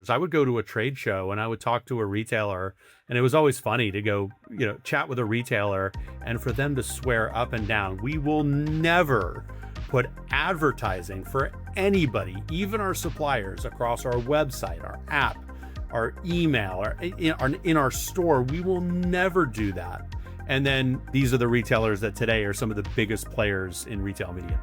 I would go to a trade show and I would talk to a retailer, and it was always funny to go, chat with a retailer and for them to swear up and down, we will never put advertising for anybody, even our suppliers, across our website, our app, our email, or in our store. We will never do that. And then these are the retailers that today are some of the biggest players in retail media.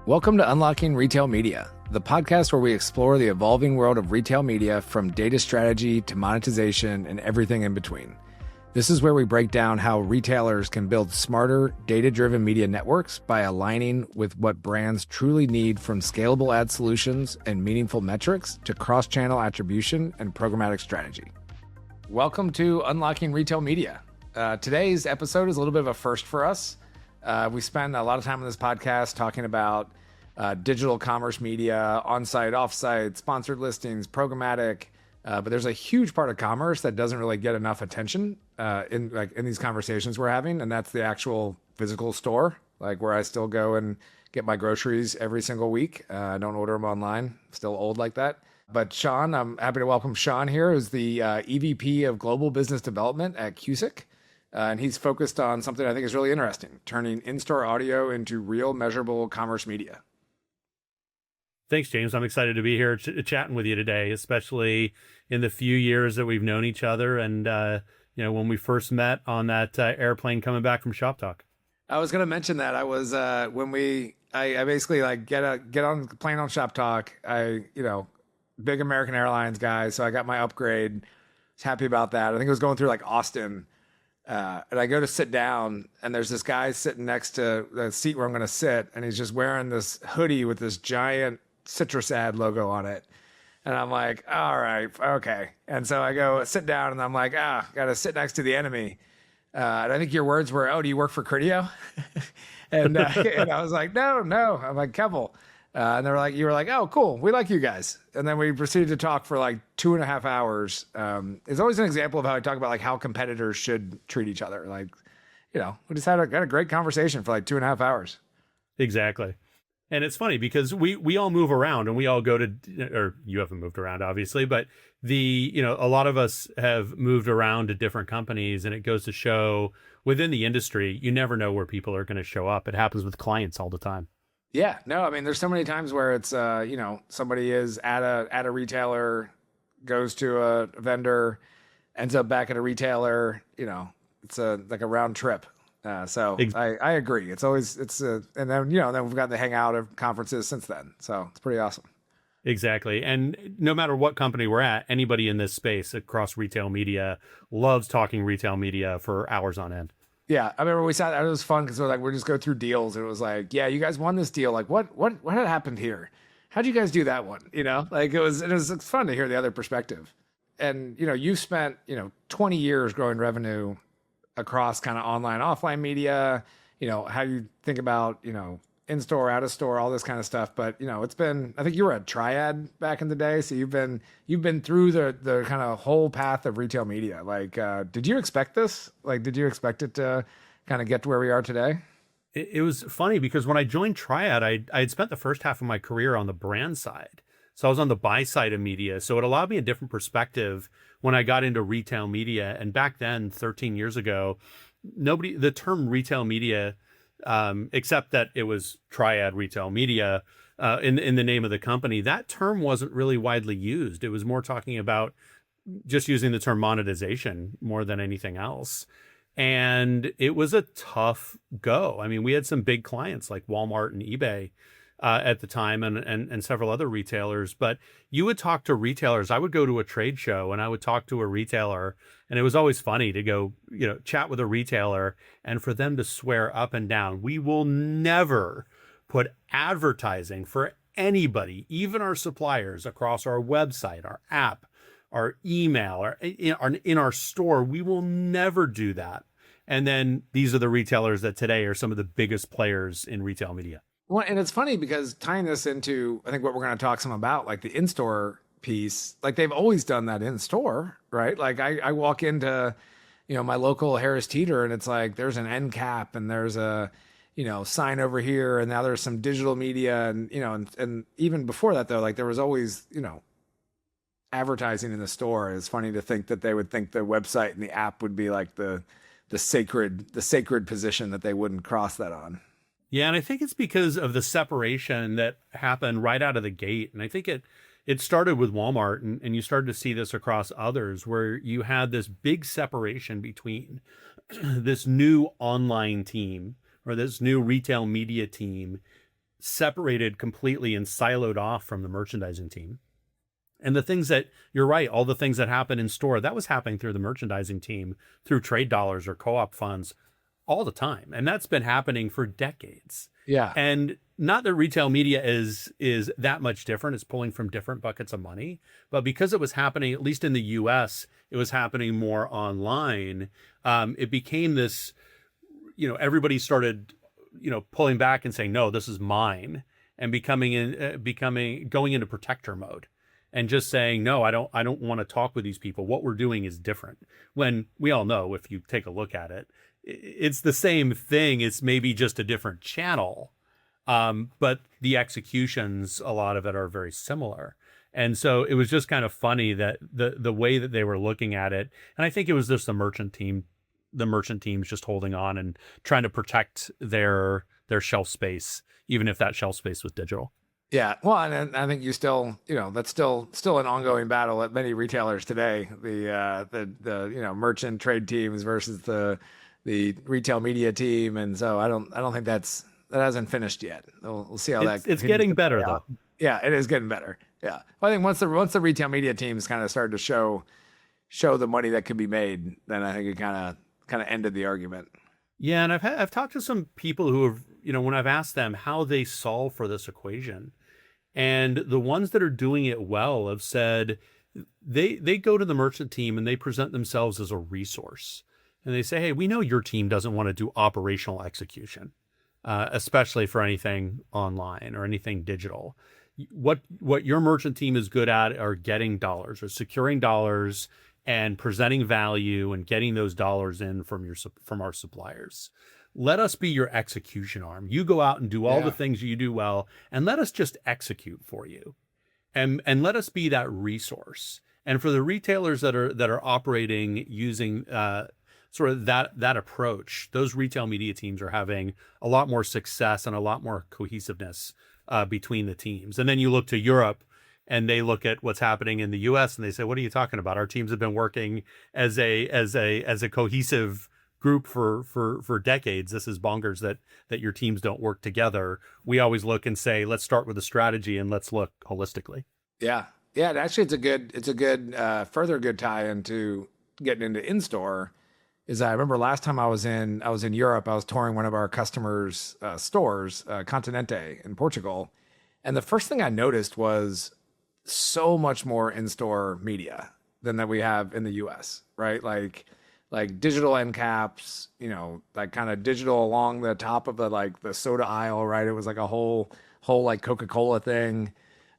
Welcome to Unlocking Retail Media, the podcast where we explore the evolving world of retail media, from data strategy to monetization and everything in between. This is where we break down how retailers can build smarter, data-driven media networks by aligning with what brands truly need, from scalable ad solutions and meaningful metrics to cross-channel attribution and programmatic strategy. Welcome to Unlocking Retail Media. Today's episode is a little bit of a first for us. We spend a lot of time on this podcast talking about digital commerce media, on-site, off-site, sponsored listings, programmatic, but there's a huge part of commerce that doesn't really get enough attention in these conversations we're having, and that's the actual physical store, like where I still go and get my groceries every single week. I don't order them online, still old like that. But Sean, I'm happy to welcome Sean here, who's the EVP of Global Business Development at QSIC. And he's focused on something I think is really interesting, turning in-store audio into real measurable commerce media. Thanks, James. I'm excited to be here chatting with you today, especially in the few years that we've known each other. And, when we first met on that airplane coming back from Shop Talk. I was going to mention that. I was, I basically get on the plane on Shop Talk. Big American Airlines guy. So I got my upgrade. Was happy about that. I think it was going through like Austin. And I go to sit down, and there's this guy sitting next to the seat where I'm going to sit, and he's just wearing this hoodie with this giant citrus ad logo on it. And I'm like, all right, okay. And so I go sit down, and I'm like, got to sit next to the enemy. And I think your words were, "Oh, do you work for Criteo?" and I was like, no. I'm like, Kevel. And you were like, "Oh, cool. We like you guys." And then we proceeded to talk for like 2.5 hours. It's always an example of how I talk about like how competitors should treat each other. We just had a great conversation for like 2.5 hours. Exactly. And it's funny because we all move around, and we all go to, or you haven't moved around obviously, but a lot of us have moved around to different companies, and it goes to show within the industry, you never know where people are going to show up. It happens with clients all the time. Yeah, no, I mean, there's so many times where it's, somebody is at a retailer, goes to a vendor, ends up back at a retailer, it's like a round trip. So I agree. And then, then we've gotten to hang out at conferences since then. So it's pretty awesome. Exactly. And no matter what company we're at, anybody in this space across retail media loves talking retail media for hours on end. Yeah, I remember we sat. It was fun because we just go through deals, and it was like, yeah, you guys won this deal. Like, what had happened here? How did you guys do that one? It was fun to hear the other perspective. And you've spent 20 years growing revenue across kind of online, offline media. How you think about in store, out of store, all this kind of stuff. But it's been. I think you were at Triad back in the day, so you've been through the kind of whole path of retail media. Did you expect this? Did you expect it to kind of get to where we are today? It was funny because when I joined Triad, I had spent the first half of my career on the brand side, so I was on the buy side of media. So it allowed me a different perspective when I got into retail media. And back then, 13 years ago, the term retail media, except that it was Triad Retail Media in the name of the company, that term wasn't really widely used. It was more talking about just using the term monetization more than anything else. And it was a tough go. I mean, we had some big clients like Walmart and eBay at the time, and several other retailers. But you would talk to retailers. I would go to a trade show and I would talk to a retailer, and it was always funny to go, chat with a retailer and for them to swear up and down, we will never put advertising for anybody, even our suppliers, across our website, our app, our email, or in our store. We will never do that. And then these are the retailers that today are some of the biggest players in retail media. Well, and it's funny because tying this into, I think what we're going to talk some about, like the in-store piece, like they've always done that in store, right? Like I walk into, my local Harris Teeter, and it's like, there's an end cap and there's a, sign over here, and now there's some digital media, and and even before that though, like there was always advertising in the store. It's funny to think that they would think the website and the app would be like the sacred position that they wouldn't cross that on. Yeah, and I think it's because of the separation that happened right out of the gate. And I think it started with Walmart, and you started to see this across others, where you had this big separation between this new online team or this new retail media team separated completely and siloed off from the merchandising team. And the things that, you're right, all the things that happen in store, that was happening through the merchandising team, through trade dollars or co-op funds all the time. And that's been happening for decades. Yeah. And not that retail media is that much different. It's pulling from different buckets of money. But because it was happening, at least in the US, it was happening more online. It became this, everybody started, pulling back and saying, no, this is mine, and going into protector mode. And just saying, no, I don't want to talk with these people. What we're doing is different. When we all know, if you take a look at it, it's the same thing. It's maybe just a different channel. But the executions, a lot of it are very similar. And so it was just kind of funny that the way that they were looking at it. And I think it was just the merchant teams just holding on and trying to protect their shelf space, even if that shelf space was digital. Yeah, well, and I think you still, that's still an ongoing battle at many retailers today. The merchant trade teams versus the retail media team, and so I don't think that hasn't finished yet. We'll see how it's getting better though. Yeah, it is getting better. Yeah, well, I think once the retail media teams kind of started to show the money that could be made, then I think it kind of ended the argument. Yeah, and I've talked to some people who have, when I've asked them how they solve for this equation, and the ones that are doing it well have said they go to the merchant team and they present themselves as a resource. And they say, hey, we know your team doesn't want to do operational execution, especially for anything online or anything digital. What your merchant team is good at are getting dollars or securing dollars and presenting value and getting those dollars in from our suppliers. Let us be your execution arm. You go out and do all the things you do well, and let us just execute for you. And let us be that resource. And for the retailers that are operating using sort of that approach, those retail media teams are having a lot more success and a lot more cohesiveness between the teams. And then you look to Europe, and they look at what's happening in the US, and they say, what are you talking about? Our teams have been working as a cohesive group for decades. This is bonkers that your teams don't work together. We always look and say, let's start with a strategy and let's look holistically. Yeah. Actually, it's a good further good tie into getting into in-store. Is I remember last time I was in Europe, I was touring one of our customers' stores, Continente in Portugal, and the first thing I noticed was so much more in-store media than that we have in the US, right? Like digital end caps, like kind of digital along the top of the soda aisle, right? It was like a whole like Coca-Cola thing.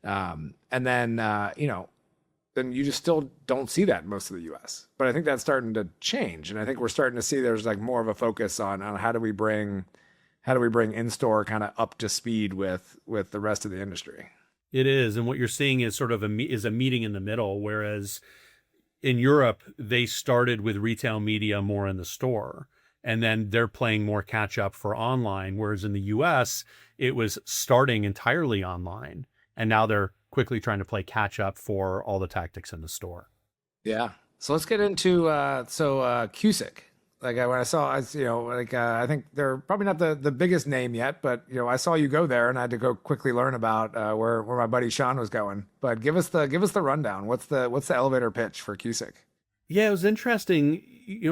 And then, then you just still don't see that in most of the US. But I think that's starting to change. And I think we're starting to see there's like more of a focus on how do we bring in-store kind of up to speed with the rest of the industry. It is. And what you're seeing is sort of a meeting in the middle, whereas in Europe, they started with retail media more in the store, and then they're playing more catch up for online. Whereas in the US, it was starting entirely online, and now they're quickly trying to play catch up for all the tactics in the store. Yeah. So let's get into QSIC. Like when I saw, I think they're probably not the biggest name yet, but I saw you go there, and I had to go quickly learn about where my buddy Sean was going. But give us the rundown. What's the elevator pitch for QSIC? Yeah, it was interesting.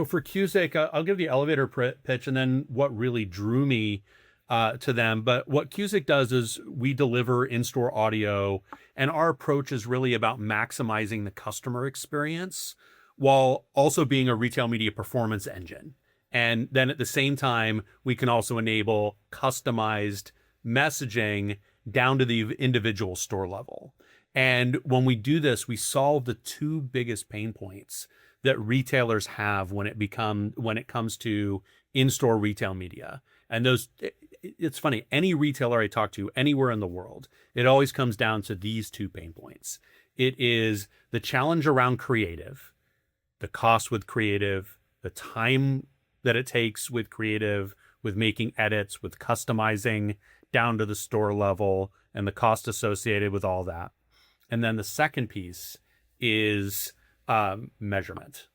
For QSIC, I'll give the elevator pitch, and then what really drew me to them. But what QSIC does is we deliver in-store audio, and our approach is really about maximizing the customer experience while also being a retail media performance engine. And then at the same time, we can also enable customized messaging down to the individual store level. And when we do this, we solve the two biggest pain points that retailers have when it comes to in-store retail media. And those, it's funny, any retailer I talk to anywhere in the world, it always comes down to these two pain points. It is the challenge around creative, the cost with creative, the time that it takes with creative, with making edits, with customizing down to the store level, and the cost associated with all that. And then the second piece is measurement.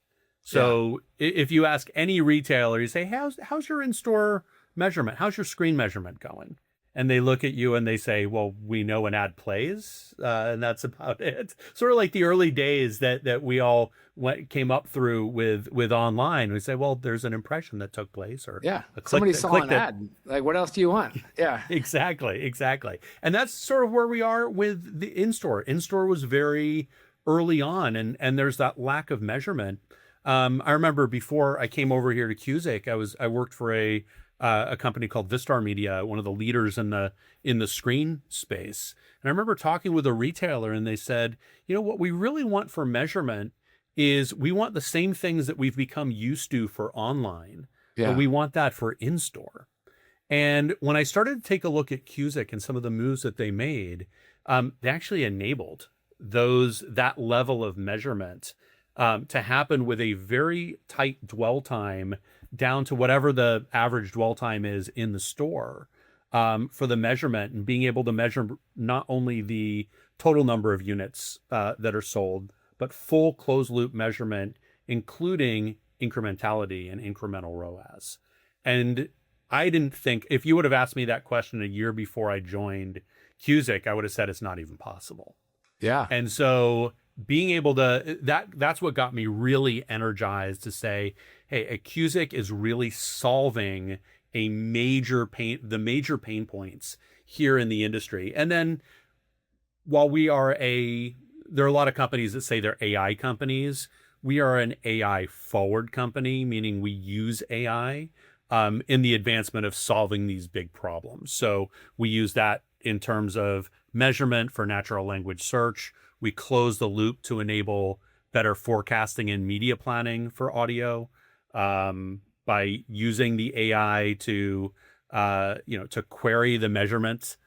So if you ask any retailer, you say, how's your in-store measurement? How's your screen measurement going? And they look at you and they say, well, we know an ad plays, and that's about it. Sort of like the early days that we all came up through with online. We say, well, there's an impression that took place, or somebody saw an ad. Like, what else do you want? Yeah, exactly. And that's sort of where we are with the in-store. In-store was very early on, and there's that lack of measurement. I remember before I came over here to QSIC, I worked for a company called Vistar Media, one of the leaders in the screen space. And I remember talking with a retailer, and they said, what we really want for measurement is we want the same things that we've become used to for online, but we want that for in-store. And when I started to take a look at QSIC and some of the moves that they made, they actually enabled that level of measurement to happen with a very tight dwell time down to whatever the average dwell time is in the store for the measurement, and being able to measure not only the total number of units that are sold, but full closed loop measurement, including incrementality and incremental ROAS. And I didn't think, if you would have asked me that question a year before I joined QSIC, I would have said it's not even possible. Yeah. And so being able to, that's what got me really energized to say, hey, a QSIC is really solving the major pain points here in the industry. And then while there are a lot of companies that say they're AI companies, we are an AI forward company, meaning we use AI in the advancement of solving these big problems. So we use that in terms of measurement for natural language search. We close the loop to enable better forecasting and media planning for audio by using the AI to query the measurement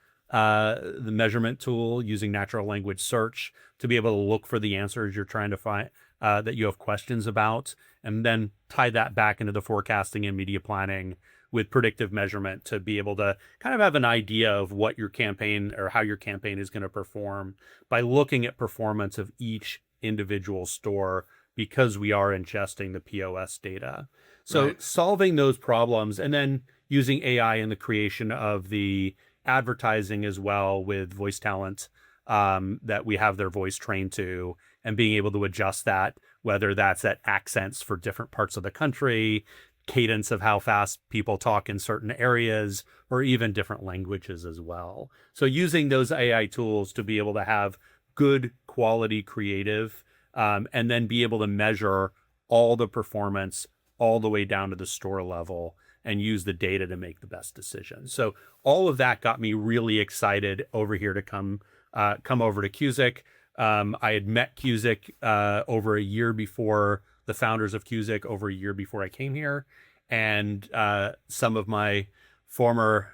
tool using natural language search to be able to look for the answers you're trying to find that you have questions about, and then tie that back into the forecasting and media planning with predictive measurement to be able to kind of have an idea of what your campaign or how your campaign is going to perform by looking at performance of each individual store, because we are ingesting the POS data. So solving those problems, and then using AI in the creation of the advertising as well with voice talent that we have their voice trained to, and being able to adjust that, whether that's at accents for different parts of the country, cadence of how fast people talk in certain areas, or even different languages as well. So using those AI tools to be able to have good quality creative, and then be able to measure all the performance all the way down to the store level and use the data to make the best decisions. So all of that got me really excited over here to come over to QSIC. I had met QSIC over a year before, the founders of QSIC over a year before I came here, and some of my former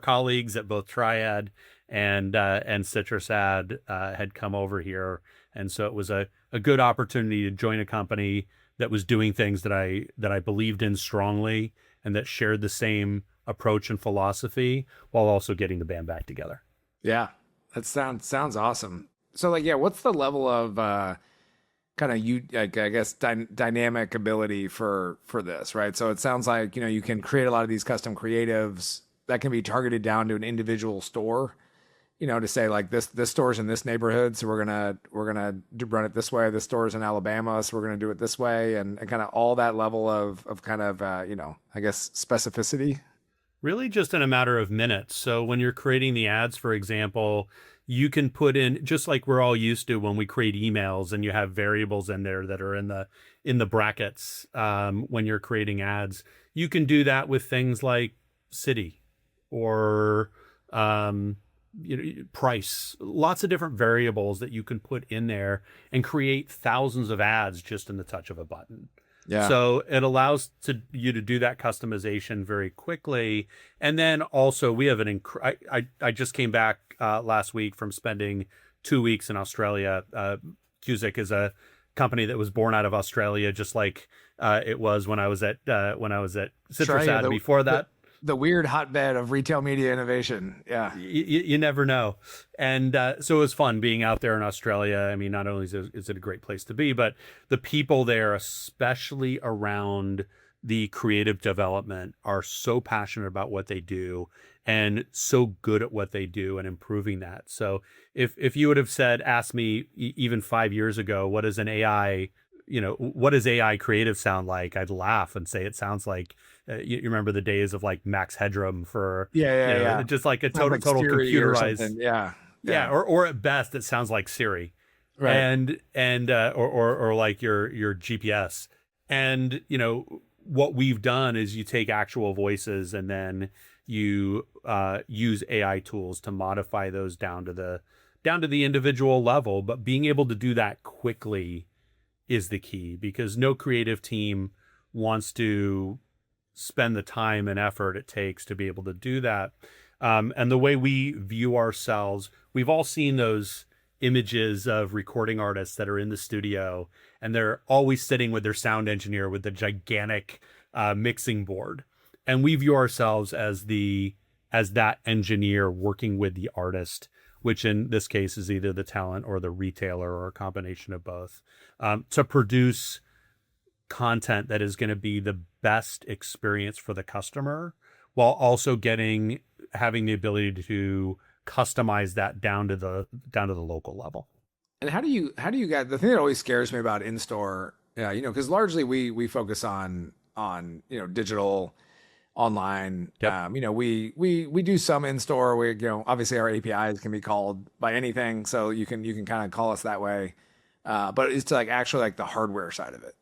colleagues at both Triad and Citrus Ad had come over here, and so it was a good opportunity to join a company that was doing things that I believed in strongly and that shared the same approach and philosophy, while also getting the band back together. Yeah, that sounds awesome. So what's the level of dynamic ability for this, right? So it sounds like, you can create a lot of these custom creatives that can be targeted down to an individual store, to say like this store's in this neighborhood, so we're gonna run it this way. This store's in Alabama, so we're gonna do it this way, and kind of all that level of specificity. Really just in a matter of minutes. So when you're creating the ads, for example, you can put in, just like we're all used to when we create emails, and you have variables in there that are in the brackets when you're creating ads. You can do that with things like city or price, lots of different variables that you can put in there and create thousands of ads just in the touch of a button. Yeah. So it allows you to do that customization very quickly. And then also we have I just came back last week from spending 2 weeks in Australia. QSIC is a company that was born out of Australia, just like it was when I was at Citrusad. Before that, the weird hotbed of retail media innovation. Yeah. you never know. And so it was fun being out there in Australia. I mean, not only is it a great place to be, but the people there, especially around the creative development, are so passionate about what they do and so good at what they do and improving that. So if you would have asked me even 5 years ago, what does what does AI creative sound like? I'd laugh and say it sounds like, you remember the days of like Max Headroom for, just like a total computerized. Yeah. Or at best it sounds like Siri. Right. Or like your GPS. And, what we've done is you take actual voices and then you use AI tools to modify those down to the individual level. But being able to do that quickly is the key, because no creative team wants to spend the time and effort it takes to be able to do that. And the way we view ourselves, we've all seen those images of recording artists that are in the studio and they're always sitting with their sound engineer with the gigantic mixing board. And we view ourselves as that engineer working with the artist, which in this case is either the talent or the retailer or a combination of both, to produce content that is going to be the best experience for the customer, while also having the ability to customize that down to the local level. And how do you guys, the thing that always scares me about in-store, because largely we focus on digital, online. Yep. We do some in-store. We obviously our APIs can be called by anything, so you can kind of call us that way. But it's like actually like the hardware side of it.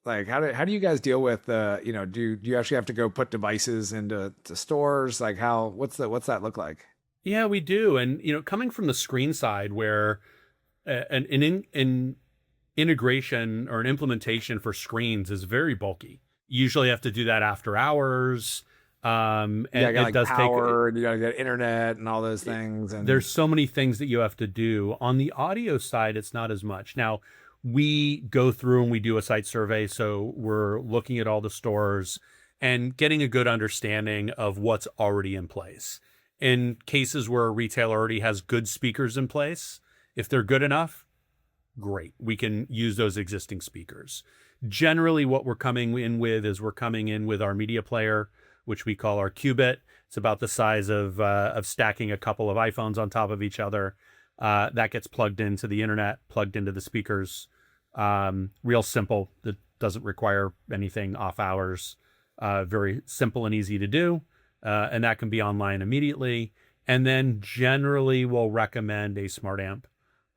Like how do you guys deal with do you actually have to go put devices into stores? Like what's that look like? Yeah, we do. And coming from the screen side, where an integration or an implementation for screens is very bulky. You usually have to do that after hours. And it does power, and you gotta get internet and all those things. And there's so many things that you have to do. On the audio side, it's not as much. Now, we go through and we do a site survey. So we're looking at all the stores and getting a good understanding of what's already in place. In cases where a retailer already has good speakers in place, if they're good enough, great. We can use those existing speakers. Generally, what we're coming in with our media player, which we call our qubit. It's about the size of stacking a couple of iPhones on top of each other. That gets plugged into the internet, plugged into the speakers. Real simple. That doesn't require anything off hours. Very simple and easy to do. And that can be online immediately. And then generally we'll recommend a smart amp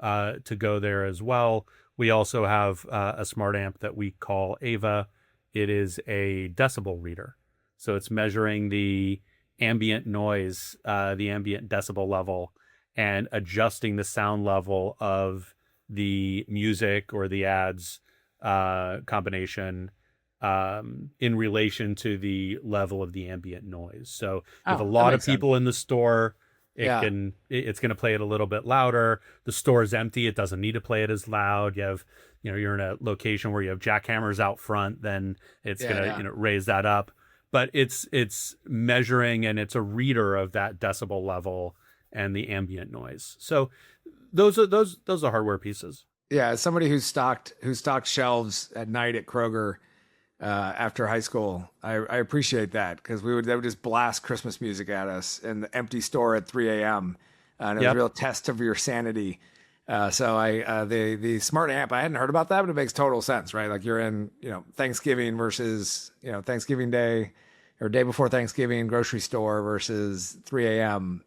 to go there as well. We also have a smart amp that we call Ava. It is a decibel reader. So it's measuring the ambient noise, the ambient decibel level, and adjusting the sound level of the music or the ads combination in relation to the level of the ambient noise. So you have a lot of people in the store. It's going to play it a little bit louder. The store is empty. It doesn't need to play it as loud. You have, you're in a location where you have jackhammers out front, then it's going to, raise that up. But it's measuring, and it's a reader of that decibel level and the ambient noise. So those are hardware pieces. Yeah, as somebody who stocked shelves at night at Kroger after high school, I appreciate that, because they would just blast Christmas music at us in the empty store at 3 a.m. And it was a real test of your sanity. So the smart amp, I hadn't heard about that, but it makes total sense, right? Like you're in, Thanksgiving versus, Thanksgiving Day or day before Thanksgiving, grocery store versus 3 a.m.,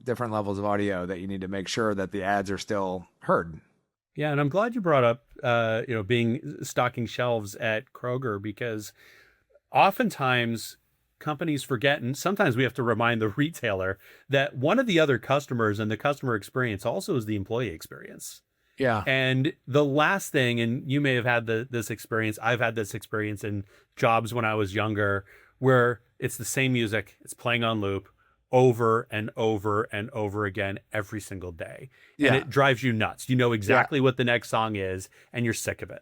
different levels of audio that you need to make sure that the ads are still heard. Yeah, and I'm glad you brought up, stocking shelves at Kroger, because oftentimes companies forget, and sometimes we have to remind the retailer that one of the other customers and the customer experience also is the employee experience. Yeah. And the last thing, and you may have had this experience, I've had this experience in jobs when I was younger, where it's the same music, it's playing on loop over and over and over again every single day. And Yeah. it drives you nuts. You know Yeah. exactly what the next song is, and you're sick of it.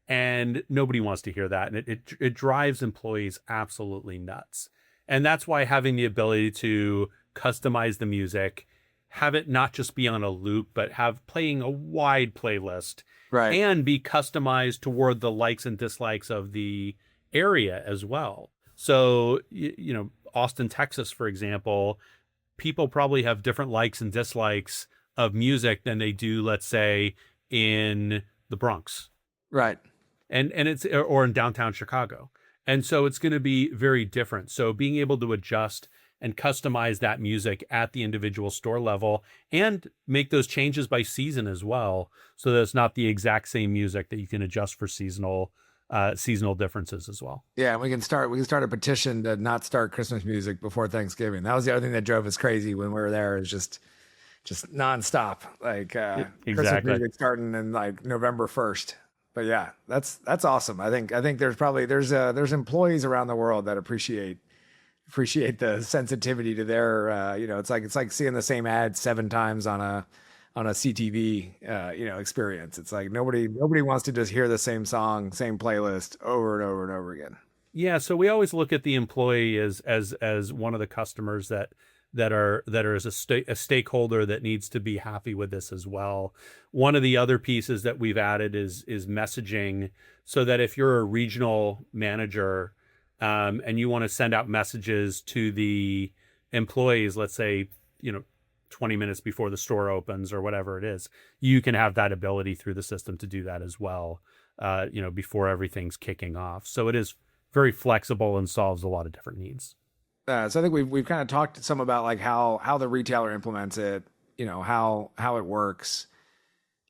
And nobody wants to hear that. And it drives employees absolutely nuts. And that's why having the ability to customize the music, have it not just be on a loop, but have playing a wide playlist Right. and be customized toward the likes and dislikes of the area as well. So, Austin, Texas, for example, people probably have different likes and dislikes of music than they do, let's say, in the Bronx Right. and it's or in downtown Chicago. And so it's going to be very different. So being able to adjust and customize that music at the individual store level and make those changes by season as well, so that it's not the exact same music, that you can adjust for seasonal differences as well. Yeah, and we can start a petition to not start Christmas music before Thanksgiving. That was the other thing that drove us crazy when we were there, is just nonstop, like Christmas Exactly. music starting in like November 1st. But yeah, that's awesome. I think there's employees around the world that appreciate the sensitivity to their it's like seeing the same ad 7 times on a CTV experience. It's like nobody wants to just hear the same song, same playlist over and over and over again. Yeah, so we always look at the employee as one of the customers that are as a stakeholder that needs to be happy with this as well. One of the other pieces that we've added is messaging, so that if you're a regional manager and you want to send out messages to the employees, let's say 20 minutes before the store opens or whatever it is, you can have that ability through the system to do that as well, before everything's kicking off. So it is very flexible and solves a lot of different needs. So I think we've kind of talked some about like how the retailer implements it, how it works.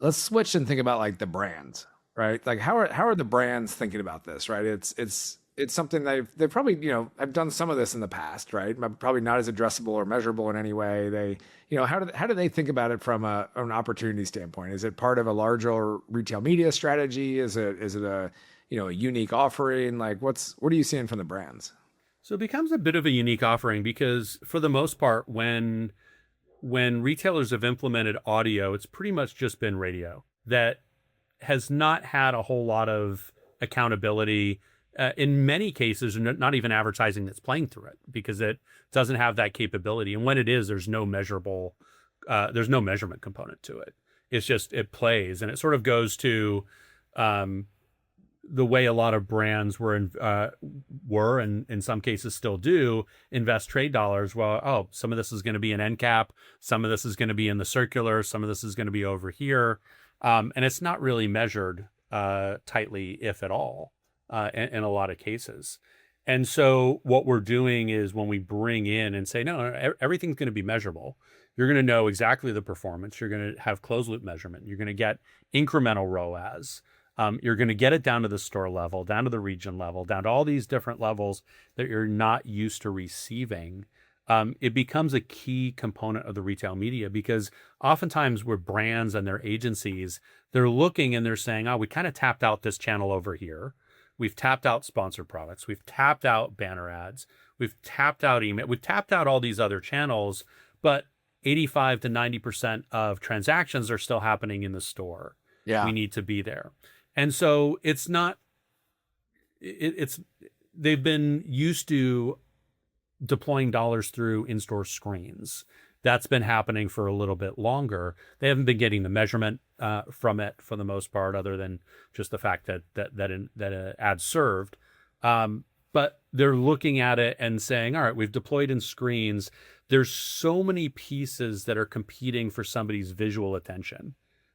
Let's switch and think about like the brands, right? Like how are the brands thinking about this, right? It's something they've probably, I've done some of this in the past, right? Probably not as addressable or measurable in any way. They, how do they think about it from an opportunity standpoint? Is it part of a larger retail media strategy? Is it a a unique offering? Like what are you seeing from the brands? So it becomes a bit of a unique offering because for the most part, when retailers have implemented audio, it's pretty much just been radio that has not had a whole lot of accountability. In many cases, not even advertising that's playing through it, because it doesn't have that capability. And when it is, there's no measurement component to it. It's just, it plays, and it sort of goes to the way a lot of brands were and in some cases still do invest trade dollars. Well, some of this is going to be an end cap, some of this is going to be in the circular, some of this is going to be over here, and it's not really measured tightly, if at all, in a lot of cases. And so what we're doing is, when we bring in and say, no, everything's going to be measurable, you're going to know exactly the performance, you're going to have closed loop measurement, you're going to get incremental ROAS. You're going to get it down to the store level, down to the region level, down to all these different levels that you're not used to receiving. It becomes a key component of the retail media, because oftentimes with brands and their agencies, they're looking and they're saying, we kind of tapped out this channel over here. We've tapped out sponsored products. We've tapped out banner ads. We've tapped out email. We've tapped out all these other channels, but 85 to 90% of transactions are still happening in the store. Yeah. We need to be there. And so it's they've been used to deploying dollars through in-store screens. That's been happening for a little bit longer. They haven't been getting the measurement from it for the most part, other than just the fact that ad served. But they're looking at it and saying, all right, we've deployed in screens. There's so many pieces that are competing for somebody's visual attention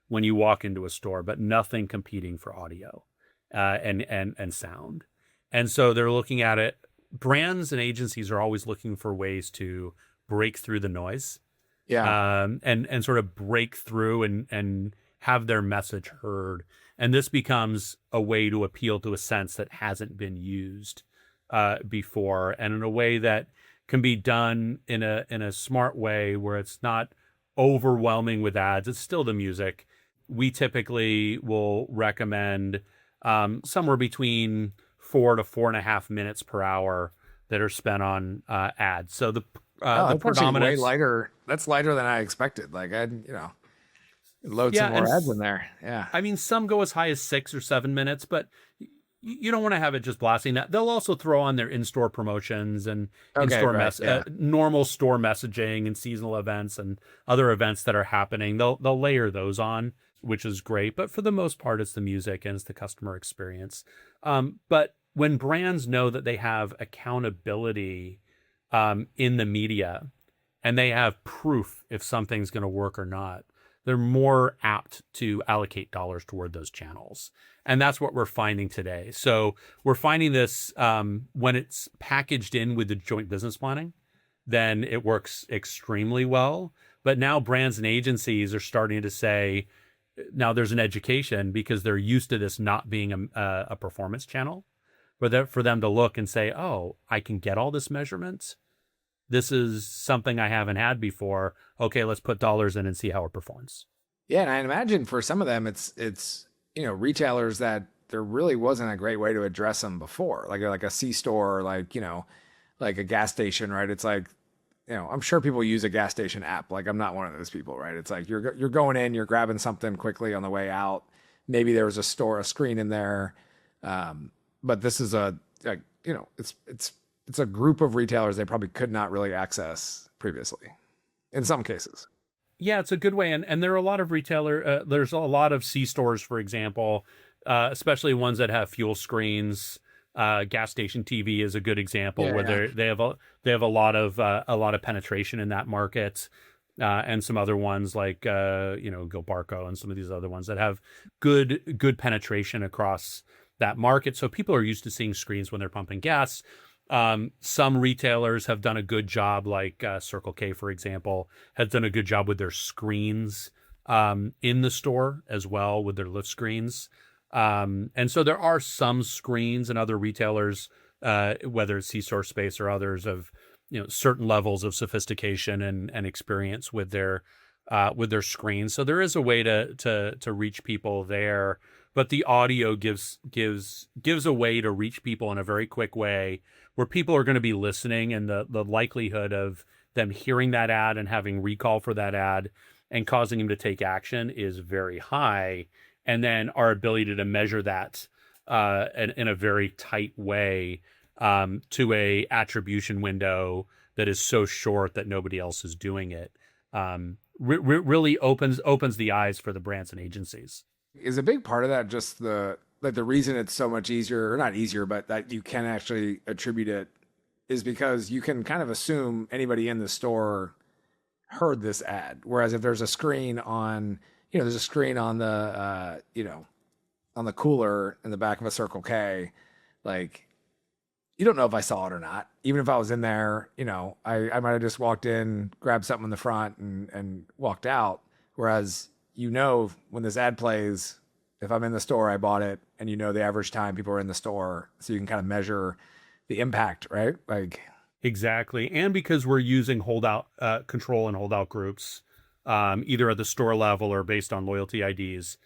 when you walk into a store, but nothing competing for audio and sound. And so they're looking at it. Brands and agencies are always looking for ways to break through the noise, and sort of break through and have their message heard. And this becomes a way to appeal to a sense that hasn't been used before, and in a way that can be done in a smart way, where it's not overwhelming with ads. It's still the music, we typically will recommend somewhere between 4 to 4.5 minutes per hour that are spent on ads. So the That's actually way predominance, lighter. That's lighter than I expected. Like load some yeah, and more ads in there. Yeah. I mean, some go as high as 6 or 7 minutes, but you don't want to have it just blasting that. They'll also throw on their in-store promotions and Okay. Right. Yeah. normal store messaging and seasonal events and other events that are happening. They'll layer those on, which is great. But for the most part, it's the music and it's the customer experience. But when brands know that they have accountability in the media and they have proof if something's going to work or not, they're more apt to allocate dollars toward those channels. And that's what we're finding today. So we're finding this when it's packaged in with the joint business planning, then it works extremely well. But now brands and agencies are starting to say, now there's an education because they're used to this not being a performance channel, but for them to look and say, oh, I can get all this measurement. This is something I haven't had before. Okay, let's put dollars in and see how it performs. Yeah, and I imagine for some of them, it's retailers that there really wasn't a great way to address them before, like a C store, like like a gas station, right? It's like I'm sure people use a gas station app. Like I'm not one of those people, right? It's like you're going in, you're grabbing something quickly on the way out. Maybe there was a screen in there, but this is it's a group of retailers they probably could not really access previously in some cases. Yeah, it's a good way. And there are a lot of there's a lot of C stores, for example, especially ones that have fuel screens. Gas station TV is a good example where they have a lot of penetration in that market. And some other ones like GoBarco and some of these other ones that have good penetration across that market. So people are used to seeing screens when they're pumping gas. Some retailers have done a good job, like Circle K, for example, has done a good job with their screens in the store as well, with their lift screens. And so there are some screens and other retailers, whether it's C-store space or others, of certain levels of sophistication and experience with their screens. So there is a way to reach people there, but the audio gives a way to reach people in a very quick way where people are going to be listening, and the likelihood of them hearing that ad and having recall for that ad and causing them to take action is very high. And then our ability to measure that in a very tight way to a attribution window that is so short that nobody else is doing it really opens the eyes for the brands and agencies. Is a big part of that just the reason it's so much easier, or not easier, but that you can actually attribute it, is because you can kind of assume anybody in the store heard this ad. Whereas if there's a screen on, there's a screen on the, on the cooler in the back of a Circle K, like, you don't know if I saw it or not. Even if I was in there, I might have just walked in, grabbed something in the front and walked out. Whereas, when this ad plays, if I'm in the store, I bought it, and the average time people are in the store, so you can kind of measure the impact, right? Like, exactly. And because we're using holdout control and holdout groups, either at the store level or based on loyalty IDs,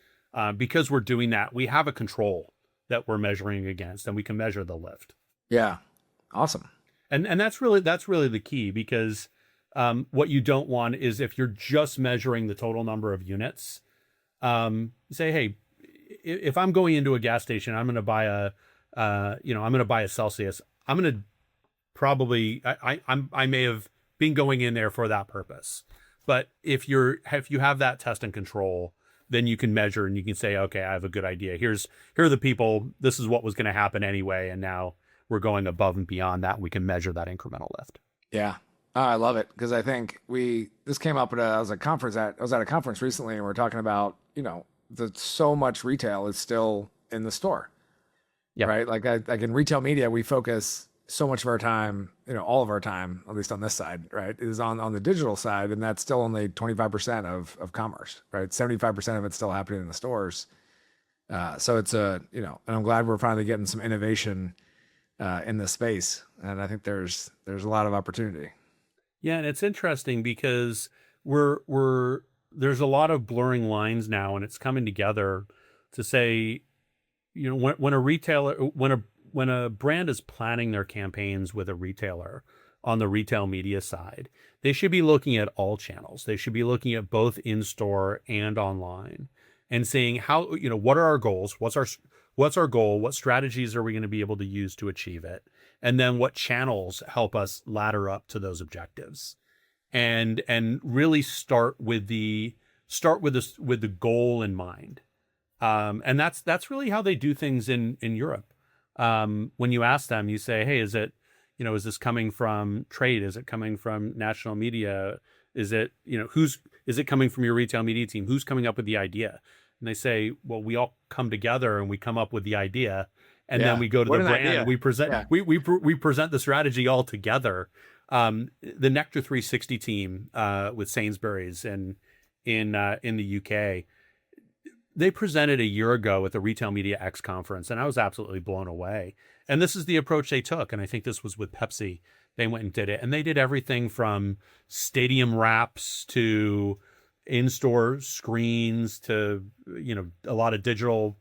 because we're doing that, we have a control that we're measuring against, and we can measure the lift. Yeah. Awesome. And that's really the key, because what you don't want is, if you're just measuring the total number of units, say, hey, if I'm going into a gas station, I'm going to buy a Celsius. I'm going to probably, I may have been going in there for that purpose. But if you have that test and control, then you can measure and you can say, okay, I have a good idea. Here are the people. This is what was going to happen anyway, and now we're going above and beyond that. We can measure that incremental lift. Yeah. I love it, because I think this came up I was at a conference recently, and we're talking about, so much retail is still in the store. Yeah. Right. Like in retail media, we focus so much of our time, all of our time, at least on this side, right, is on the digital side. And that's still only 25% of commerce, right? 75% of it's still happening in the stores. So it's and I'm glad we're finally getting some innovation in this space. And I think there's a lot of opportunity. Yeah, and it's interesting because we're there's a lot of blurring lines now, and it's coming together to say, when a retailer, when a brand is planning their campaigns with a retailer on the retail media side, they should be looking at all channels. They should be looking at both in-store and online and saying how, what are our goals? What's our goal? What strategies are we going to be able to use to achieve it? And then what channels help us ladder up to those objectives? And really start with the goal in mind. And that's really how they do things in Europe. When you ask them, you say, hey, is this coming from trade? Is it coming from national media? Is it, is it coming from your retail media team? Who's coming up with the idea? And they say, well, we all come together and we come up with the idea, and then we go to the brand and we present, we present the strategy all together. The Nectar 360 team, with Sainsbury's in the UK, they presented a year ago at the Retail Media X conference, and I was absolutely blown away. And this is the approach they took. And I think this was with Pepsi. They went and did it, and they did everything from stadium wraps to in-store screens to, a lot of digital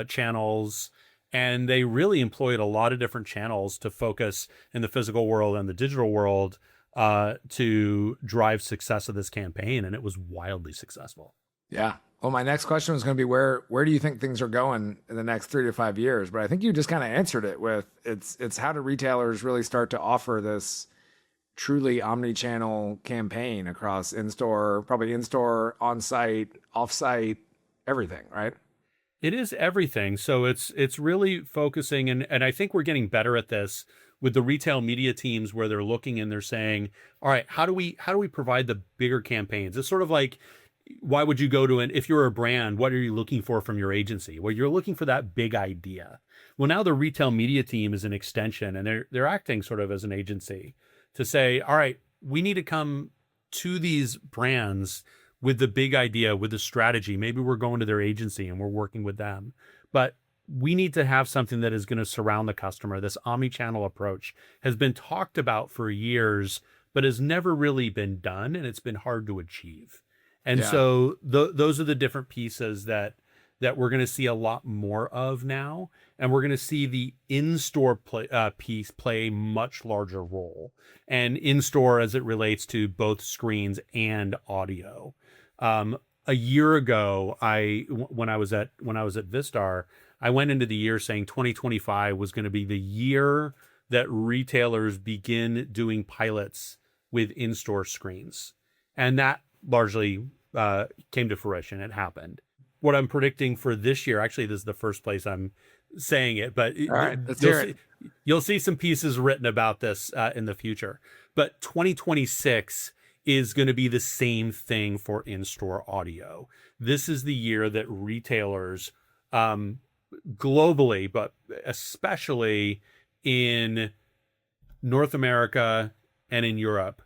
channels. And they really employed a lot of different channels to focus in the physical world and the digital world, to drive success of this campaign. And it was wildly successful. Yeah. Well, my next question was going to be where do you think things are going in the next 3 to 5 years? But I think you just kind of answered it with it's how do retailers really start to offer this truly omni-channel campaign across in-store, on-site, off-site, everything, right? It is everything. So it's really focusing, and I think we're getting better at this with the retail media teams, where they're looking and they're saying, all right, how do we provide the bigger campaigns? It's sort of like, why would you go to if you're a brand, what are you looking for from your agency? Well, you're looking for that big idea. Well, now the retail media team is an extension, and they're acting sort of as an agency to say, all right, we need to come to these brands with the big idea, with the strategy. Maybe we're going to their agency and we're working with them, but we need to have something that is going to surround the customer. This omni-channel approach has been talked about for years, but has never really been done, and it's been hard to achieve. And so those are the different pieces that we're going to see a lot more of now. And we're going to see the in-store piece play a much larger role, and in-store as it relates to both screens and audio. A year ago, when I was at Vistar, I went into the year saying 2025 was going to be the year that retailers begin doing pilots with in-store screens. And that largely came to fruition. It happened. What I'm predicting for this year, actually, this is the first place I'm saying it, but all right, let's hear it. You'll see some pieces written about this in the future. But 2026 is going to be the same thing for in-store audio. This is the year that retailers globally, but especially in North America and in Europe,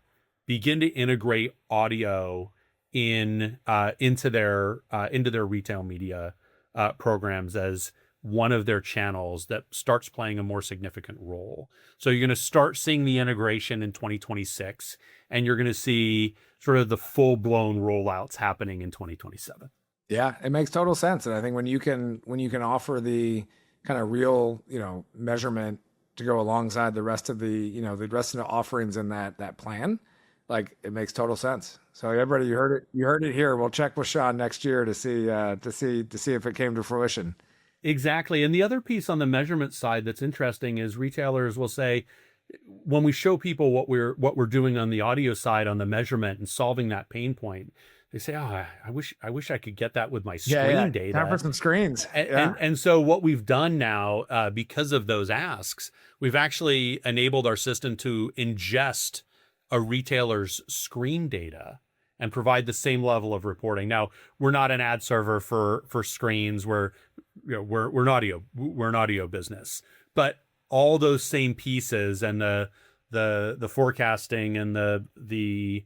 begin to integrate audio into their retail media programs as one of their channels that starts playing a more significant role. So you're going to start seeing the integration in 2026, and you're going to see sort of the full-blown rollouts happening in 2027. Yeah, it makes total sense. And I think when you can offer the kind of real, measurement to go alongside the rest of the offerings in that plan, like, it makes total sense. So everybody, you heard it here. We'll check with Sean next year to see if it came to fruition. Exactly. And the other piece on the measurement side that's interesting is retailers will say, when we show people what we're doing on the audio side on the measurement and solving that pain point, they say, "Oh, I wish I could get that with my screen data." Time for some screens. And so what we've done now, because of those asks, we've actually enabled our system to ingest a retailer's screen data and provide the same level of reporting. Now, we're not an ad server for screens. We're an audio business, but all those same pieces and the forecasting and the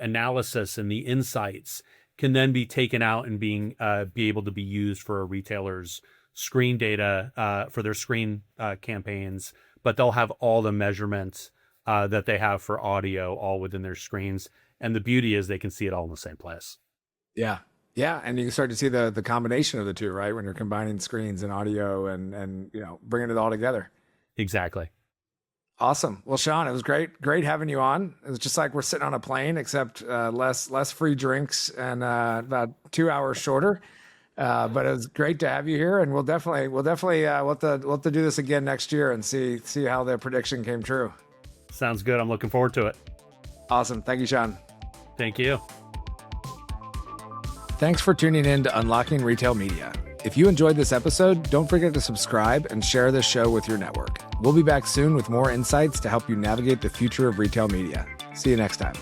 analysis and the insights can then be taken out and be able to be used for a retailer's screen data for their screen campaigns. But they'll have all the measurements that they have for audio all within their screens. And the beauty is they can see it all in the same place. Yeah. Yeah. And you can start to see the combination of the two, right? When you're combining screens and audio and bringing it all together. Exactly. Awesome. Well, Sean, it was great having you on. It was just like we're sitting on a plane, except less free drinks and about 2 hours shorter. But it was great to have you here, and we'll definitely we'll have to do this again next year and see how the prediction came true. Sounds good. I'm looking forward to it. Awesome. Thank you, Sean. Thank you. Thanks for tuning in to Unlocking Retail Media. If you enjoyed this episode, don't forget to subscribe and share this show with your network. We'll be back soon with more insights to help you navigate the future of retail media. See you next time.